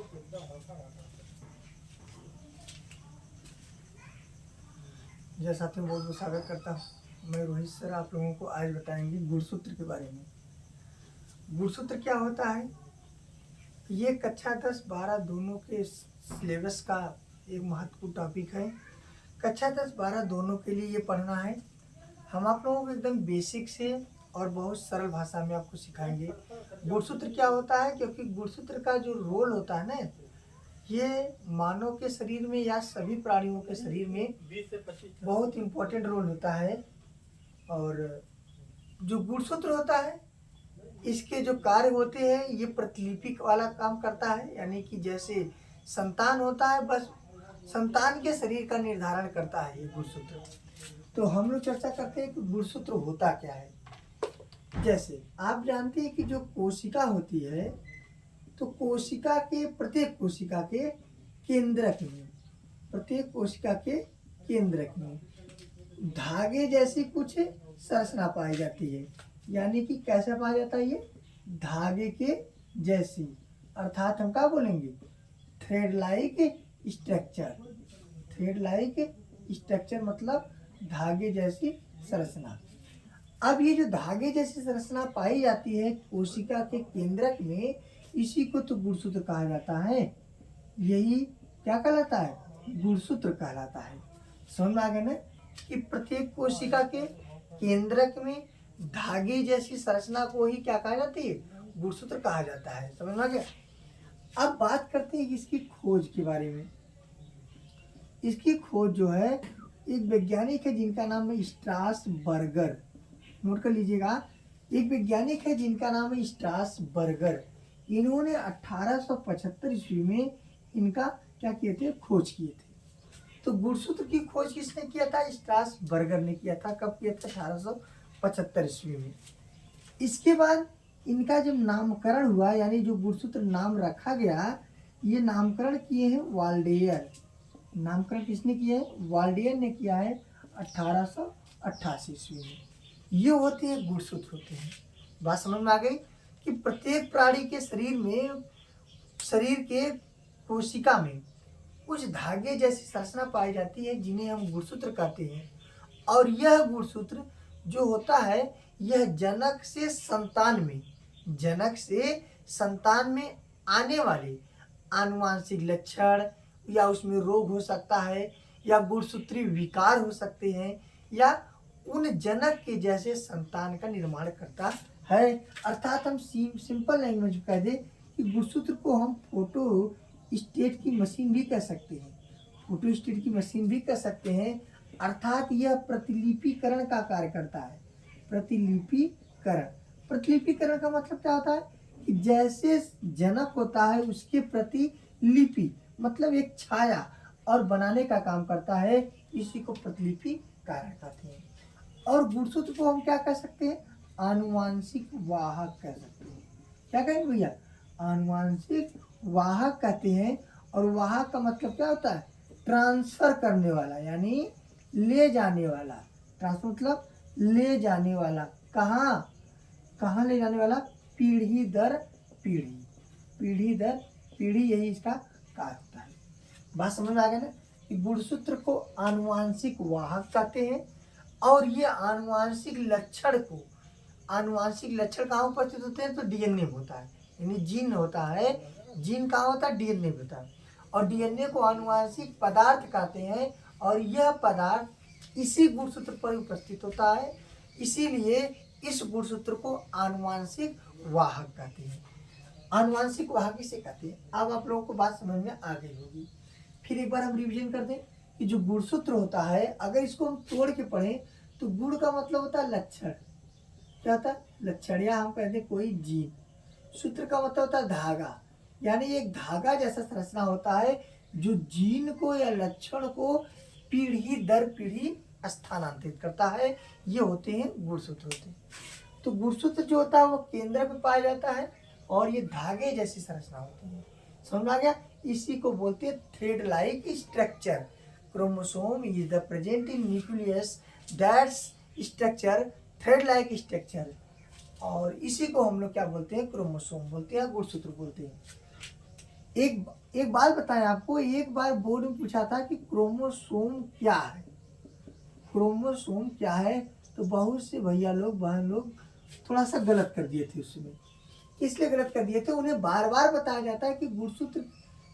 जय साथियों, बहुत बहुत स्वागत करता हूँ। मैं रोहित सर आप लोगों को आज बताएंगे गुणसूत्र के बारे में। गुणसूत्र क्या होता है? ये कक्षा 10-12 दोनों के सिलेबस का एक महत्वपूर्ण टॉपिक है। कक्षा 10-12 दोनों के लिए ये पढ़ना है। हम आप लोगों को एकदम बेसिक से और बहुत सरल भाषा में आपको सिखाएंगे गुणसूत्र क्या होता है, क्योंकि गुणसूत्र का जो रोल होता है ना, ये मानव के शरीर में या सभी प्राणियों के शरीर में बहुत इम्पोर्टेंट रोल होता है। और जो गुणसूत्र होता है, इसके जो कार्य होते हैं, ये प्रतिलिपि वाला काम करता है। यानी कि जैसे संतान होता है, बस संतान के शरीर का निर्धारण करता है ये गुणसूत्र। तो हम लोग चर्चा करते हैं कि गुणसूत्र होता क्या है। जैसे आप जानते हैं कि जो कोशिका होती है, तो कोशिका के प्रत्येक कोशिका के केंद्रक में, प्रत्येक कोशिका के केंद्रक में धागे जैसी कुछ संरचना पाई जाती है। यानी कि कैसा पाया जाता है? ये धागे के जैसी, अर्थात हम क्या बोलेंगे? Thread like structure. Thread like structure मतलब धागे जैसी संरचना। अब ये जो धागे जैसी संरचना पाई जाती है कोशिका के केंद्रक में, इसी को तो गुणसूत्र कहा जाता है। यही क्या कहलाता है? गुणसूत्र कहलाता है। समझ में आ गया ना कि प्रत्येक कोशिका के केंद्रक में धागे जैसी संरचना को ही क्या कहा जाती है? गुणसूत्र कहा जाता है। समझ में आ गया? अब बात करते हैं इसकी खोज के बारे में। इसकी खोज जो है, एक वैज्ञानिक है जिनका नाम है स्ट्रासबर्गर। नोट कर लीजिएगा, एक वैज्ञानिक है जिनका नाम है स्ट्रासबर्गर। इन्होंने 1875 ईस्वी में इनका क्या किए थे? खोज किए थे। तो गुणसूत्र की खोज किसने किया था? स्ट्रासबर्गर ने किया था। कब किया था? 1875 ईस्वी में। इसके बाद इनका जब नामकरण हुआ, यानी जो गुणसूत्र नाम रखा गया, ये नामकरण किए हैं वाल्डेयर। नामकरण किसने किया है? वाल्डेयर ने किया है 1888 ईस्वी में। ये होते हैं गुणसूत्र होते हैं। बात समझ में आ गई कि प्रत्येक प्राणी के शरीर में, शरीर के कोशिका में कुछ धागे जैसी संरचना पाई जाती है जिन्हें हम गुणसूत्र कहते हैं। और यह गुणसूत्र जो होता है, यह जनक से संतान में, जनक से संतान में आने वाले आनुवांशिक लक्षण या उसमें रोग हो सकता है, या गुणसूत्री विकार हो सकते हैं, या उन जनक के जैसे संतान का निर्माण करता है। अर्थात हम सिंपल लैंग्वेज में कह दें कि गुणसूत्र को हम फोटो स्टेट की मशीन भी कह सकते हैं। फोटो स्टेट की मशीन भी कह सकते हैं। अर्थात यह प्रतिलिपिकरण का कार्य करता है। प्रतिलिपिकरण, प्रतिलिपिकरण का मतलब क्या होता है? कि जैसे जनक होता है उसके प्रति लिपि मतलब एक छाया और बनाने का काम करता है। इसी को प्रतिलिपिकरण कहते हैं। और गुणसूत्र को हम क्या कह सकते हैं? आनुवांशिक वाहक कह सकते हैं। क्या कहेंगे भैया? आनुवांशिक वाहक कहते हैं। और वाहक का मतलब क्या होता है? ट्रांसफर करने वाला, यानी ले जाने वाला। ट्रांसफर मतलब ले जाने वाला। कहाँ कहाँ ले जाने वाला? पीढ़ी दर पीढ़ी, पीढ़ी दर पीढ़ी, यही इसका कार्य होता है। बात समझ में आ गया ना कि गुणसूत्र को आनुवांशिक वाहक कहते हैं। और ये आनुवांशिक लक्षण को, आनुवांशिक लक्षण कहाँ उपस्थित होते हैं? तो डीएनए में होता है। यानी जीन होता है, जीन कहाँ होता है? डीएनए में होता है। और डीएनए को आनुवांशिक पदार्थ कहते हैं। और यह पदार्थ इसी गुणसूत्र पर उपस्थित होता है। इसीलिए इस गुणसूत्र को आनुवांशिक वाहक कहते हैं। आनुवांशिक वाहक इसे कहते हैं। अब आप लोगों को बात समझ में आ गई होगी। फिर एक बार हम रिवीजन कर दें कि जो गुणसूत्र होता है, अगर इसको हम तोड़ के पढ़ें तो गुण का मतलब होता है लक्षण। क्या होता है? लक्षण, या हम कहते हैं कोई जीन। सूत्र का मतलब होता है धागा, यानी एक धागा जैसा संरचना होता है जो जीन को या लक्षण को पीढ़ी दर पीढ़ी स्थानांतरित करता है। ये होते हैं गुणसूत्र होते हैं। तो गुणसूत्र जो होता है वो केंद्र में पाया जाता है और ये धागे जैसी संरचना होती है। समझ में आ गया? इसी को बोलते हैं thread like structure. Chromosome is the present in nucleus that's structure thread like structure. और इसी को हम लोग क्या बोलते हैं? क्रोमोसोम बोलते हैं, गुणसूत्र बोलते हैं। एक एक बात बताएं आपको, एक बार बोर्ड में पूछा था कि क्रोमोसोम क्या है, क्रोमोसोम क्या है, तो बहुत से भैया लोग बहन लोग थोड़ा सा गलत कर दिए थे उसमें। इसलिए गलत कर दिए थे, उन्हें बार बार बताया जाता है कि गुणसूत्र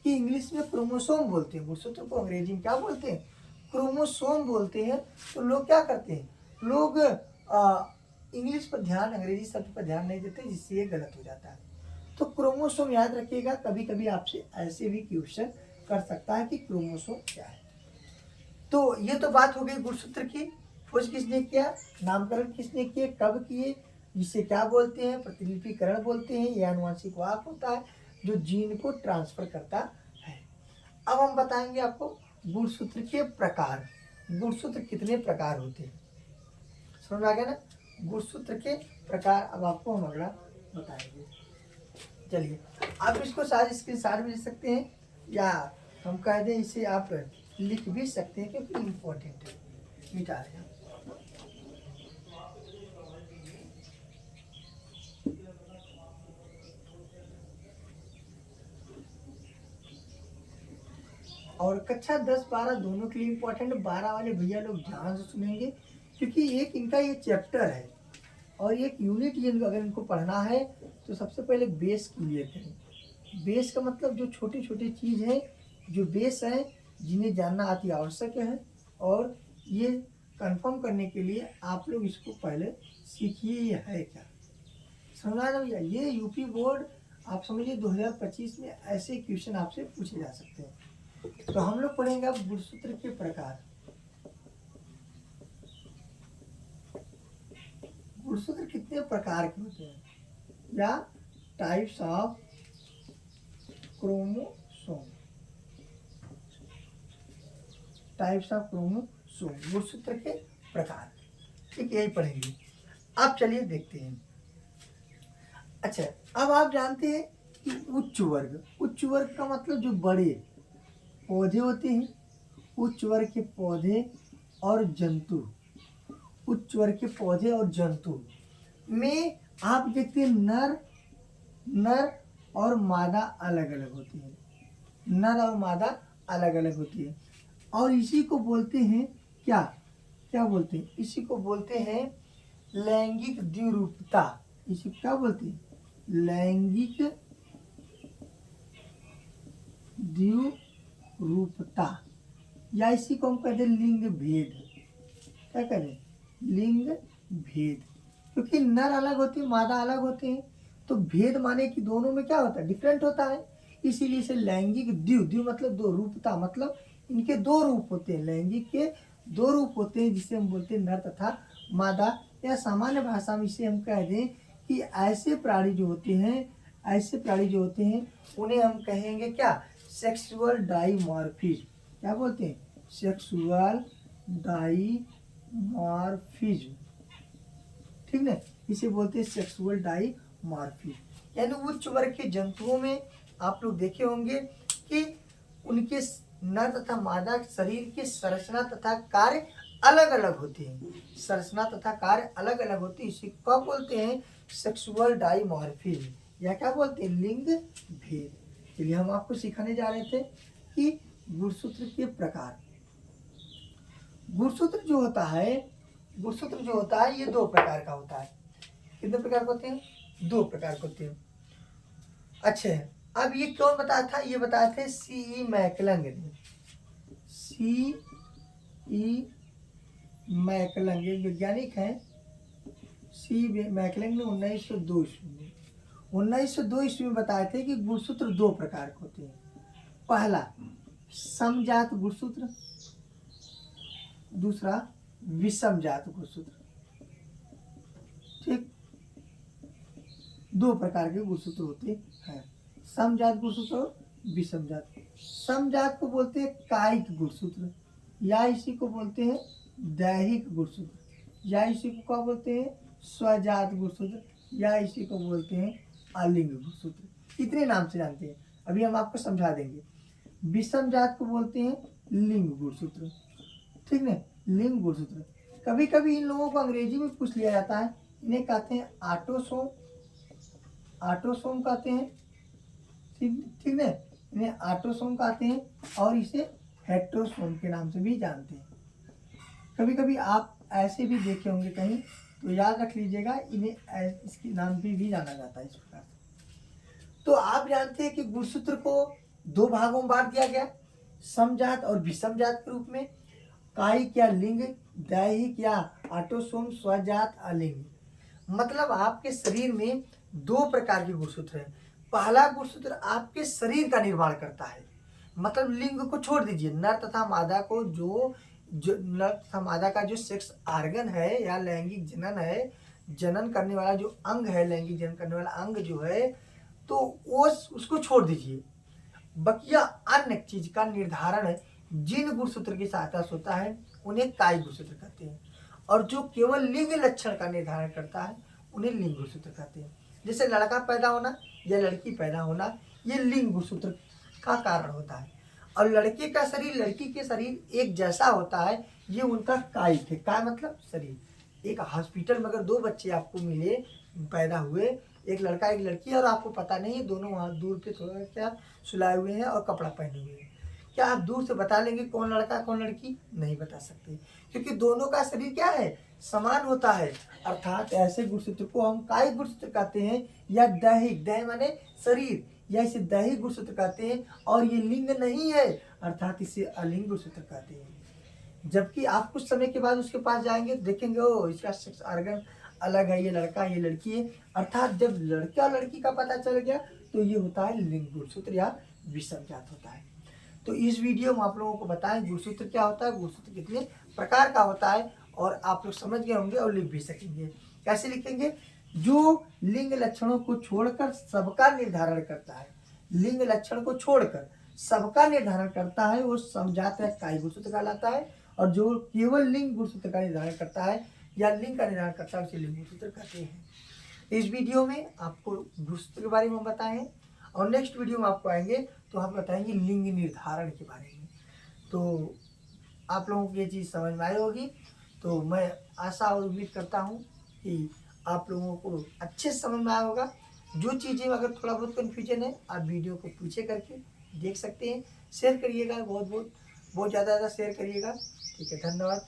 की इंग्लिश में क्रोमोसोम बोलते हैं, गुणसूत्र को अंग्रेजी में क्या बोलते हैं, क्रोमोसोम बोलते हैं। तो लोग क्या करते हैं, लोग इंग्लिश पर ध्यान, अंग्रेजी शब्द पर ध्यान नहीं देते, जिससे ये गलत हो जाता है। तो क्रोमोसोम याद रखिएगा, कभी कभी आपसे ऐसे भी क्वेश्चन कर सकता है कि क्रोमोसोम क्या है। तो ये तो बात हो गई गुणसूत्र की। खोज किसने किया, नामकरण किसने किए, कब किए, जिसे क्या बोलते हैं, प्रतिलिपिकरण बोलते हैं। यह आनुवंशिक वाहक होता है जो जीन को ट्रांसफर करता है। अब हम बताएंगे आपको गुणसूत्र के प्रकार। गुणसूत्र कितने प्रकार होते हैं, समझ में आ गया ना, गुणसूत्र के प्रकार अब आपको हम अगला बताएंगे। चलिए, आप इसको सारे स्क्रीनशॉट भी ले सकते हैं, या हम कह दें इसे आप लिख भी सकते हैं, क्योंकि इम्पोर्टेंट है। मिटा रहे हैं और कक्षा 10-12 दोनों के लिए इम्पोर्टेंट। 12 वाले भैया लोग ध्यान से सुनेंगे, क्योंकि एक इनका ये चैप्टर है और एक यूनिट ये अगर इनको पढ़ना है तो सबसे पहले बेस क्लियर करें। बेस का मतलब जो छोटी छोटी चीज़ है, जो बेस है, जिन्हें जानना अति आवश्यक है। और ये कंफर्म करने के लिए आप लोग इसको पहले सीखिए ये है क्या, समझा ना भैया। ये यूपी बोर्ड आप समझिए 2025 में ऐसे क्वेश्चन आपसे पूछे जा सकते हैं। तो हम लोग पढ़ेंगे अब गुणसूत्र के प्रकार। गुणसूत्र कितने प्रकार के होते हैं, या types of chromosome, types of chromosome, गुणसूत्र के प्रकार, ठीक यही पढ़ेंगे। अब चलिए देखते हैं। अच्छा, अब आप जानते हैं कि उच्च वर्ग, उच्च वर्ग का मतलब जो बड़े पौधे होते हैं, उच्च वर्ग के पौधे और जंतु, उच्च वर्ग के पौधे और जंतु में आप देखते हैं नर और मादा अलग अलग होती है, नर और मादा अलग अलग होती है। और इसी को बोलते हैं क्या, क्या बोलते हैं, इसी को बोलते हैं लैंगिक द्विरूपता। इसी को क्या बोलते हैं, लैंगिक द्विरूपता, या इसी को हम कहते हैं लिंग भेद। क्या करें, लिंग भेद, क्योंकि नर अलग होते हैं, मादा अलग होते हैं, तो भेद माने कि दोनों में क्या होता है, डिफरेंट होता है। इसीलिए इसे लैंगिक द्विव मतलब दो, रूपता मतलब इनके दो रूप होते हैं, लैंगिक के दो रूप होते हैं, जिसे हम बोलते हैं नर तथा मादा। या सामान्य भाषा में इसे हम कह दें कि ऐसे प्राणी जो होते हैं, ऐसे प्राणी जो होते हैं उन्हें हम कहेंगे क्या, सेक्सुअल डाईमॉर्फिज्म। क्या बोलते हैं, सेक्सुअल डाईमॉर्फिज्म, ठीक ना, इसे बोलते हैं सेक्सुअल डाईमॉर्फिज्म। यानी उच्च वर्ग के जंतुओं में आप लोग देखे होंगे कि उनके नर तथा मादा शरीर की संरचना तथा कार्य अलग अलग होते हैं, संरचना तथा कार्य अलग अलग होती है। इसी को बोलते हैं सेक्सुअल डाईमॉर्फिज्म, या क्या बोलते हैं, लिंग भेद। चलिए, हम आपको सिखाने जा रहे थे कि गुणसूत्र के प्रकार। गुणसूत्र जो होता है, गुणसूत्र जो होता है ये दो प्रकार का होता है। कितने प्रकार के होते हैं, दो प्रकार के होते हैं। अच्छा, अब ये कौन बताया था, ये बताए थे C.E. मैकलंग ने। C.E. मैकलंग एक वैज्ञानिक हैं, C.E. मैकलंग ने 1902 ईस्वी में बताए थे कि गुणसूत्र दो प्रकार के होते हैं। पहला समजात गुणसूत्र, दूसरा विषमजात गुणसूत्र, ठीक, दो प्रकार के गुणसूत्र होते हैं, समजात गुणसूत्र और विषमजात। समजात को बोलते हैं कायिक गुणसूत्र, या इसी को बोलते हैं दैहिक गुणसूत्र, या इसी को क्या बोलते हैं, स्वजात गुणसूत्र, या इसी को बोलते हैं अलिंग गुणसूत्र। इतने नाम से जानते हैं, अभी हम आपको समझा देंगे। विषमजात को बोलते हैं लिंग गुणसूत्र, ठीक है, लिंग गुणसूत्र। कभी कभी इन लोगों को अंग्रेजी में पूछ लिया जाता है, इन्हें कहते हैं ऑटोसोम, ऑटोसोम कहते हैं, ठीक है। इन्हें ऑटोसोम कहते हैं और इसे हेटेरोसोम के नाम से भी जानते हैं। कभी कभी आप ऐसे भी देखे होंगे कहीं, तो याद रख लीजिएगा, इन्हें इसके नाम पे भी जाना जाता है इस प्रकार से। तो आप जानते हैं कि गुणसूत्र को दो भागों में बांट दिया गया, समजात और विषमजात के रूप में। कायिक या लिंग, दैहिक या ऑटोसोम, स्वजात, अलिंग। मतलब आपके शरीर में दो प्रकार के गुणसूत्र हैं। पहला गुणसूत्र आपके शरीर का निर्माण करता है, मतलब लिंग को छोड़ दीजिए, नर तथा मादा को जो नर तथा मादा का जो सेक्स आर्गन है या लैंगिक जनन है, जनन करने वाला जो अंग है, लैंगिक जनन करने वाला अंग जो है, तो वो उसको छोड़ दीजिए। बकिया अन्य चीज का निर्धारण जिन गुणसूत्र की सहायता से होता है उन्हें कायिक गुणसूत्र कहते हैं, और जो केवल लिंग लक्षण का निर्धारण करता है उन्हें लिंग गुणसूत्र कहते हैं। जैसे लड़का पैदा होना या लड़की पैदा होना, ये लिंग गुणसूत्र का कारण होता है। और लड़के का शरीर लड़की के शरीर एक जैसा होता है, ये उनका कायिक है। काय मतलब शरीर। एक हॉस्पिटल में अगर दो बच्चे आपको मिले, पैदा हुए, एक लड़का एक लड़की, और आपको पता नहीं दोनों वहाँ दूर पे थोड़ा क्या सुलाए हुए हैं और कपड़ा पहने हुए हैं, क्या आप दूर से बता लेंगे कौन लड़का कौन लड़की? नहीं बता सकते, क्योंकि दोनों का शरीर क्या है, समान होता है। अर्थात ऐसे गुणसूत्र को हम कायिक गुणसूत्र कहते हैं, या दैहिक, दैह माने शरीर, या इसे दैहिक गुणसूत्र कहते हैं। और ये लिंग नहीं है, अर्थात इसे अलिंग गुणसूत्र कहते हैं। जबकि आप कुछ समय के बाद उसके पास जाएंगे, देखेंगे ओ इसका सेक्स ऑर्गन अलग है, ये लड़का ये लड़की है। अर्थात जब लड़का और लड़की का पता चल गया तो ये होता है लिंग गुणसूत्र या विषमजात होता है। तो इस वीडियो में आप लोगों को बताएं गुणसूत्र क्या होता है, गुणसूत्र कितने प्रकार का होता है, और आप लोग समझ गए होंगे और लिख भी सकेंगे। कैसे लिखेंगे? जो लिंग लक्षणों को छोड़कर सबका निर्धारण करता है, लिंग लक्षण को छोड़कर सबका निर्धारण करता है, वो समजात या कायिक गुणसूत्र कहलाता है। और जो केवल लिंग गुणसूत्र का निर्धारण करता है या लिंग का निर्धारण करता है उसे लिंग गुणसूत्र कहते हैं। इस वीडियो में आपको गुणसूत्र के बारे में बताए हैं, और नेक्स्ट वीडियो में आपको आएंगे तो हम बताएंगे लिंग निर्धारण के बारे में। तो आप लोगों को ये चीज़ समझ में आई होगी। तो मैं आशा और उम्मीद करता हूँ कि आप लोगों को अच्छे से समझ में आया होगा। जो चीज़ें अगर थोड़ा बहुत कन्फ्यूजन है, आप वीडियो को पीछे करके देख सकते हैं। शेयर करिएगा, बहुत ज़्यादा शेयर करिएगा। ठीक है, धन्यवाद।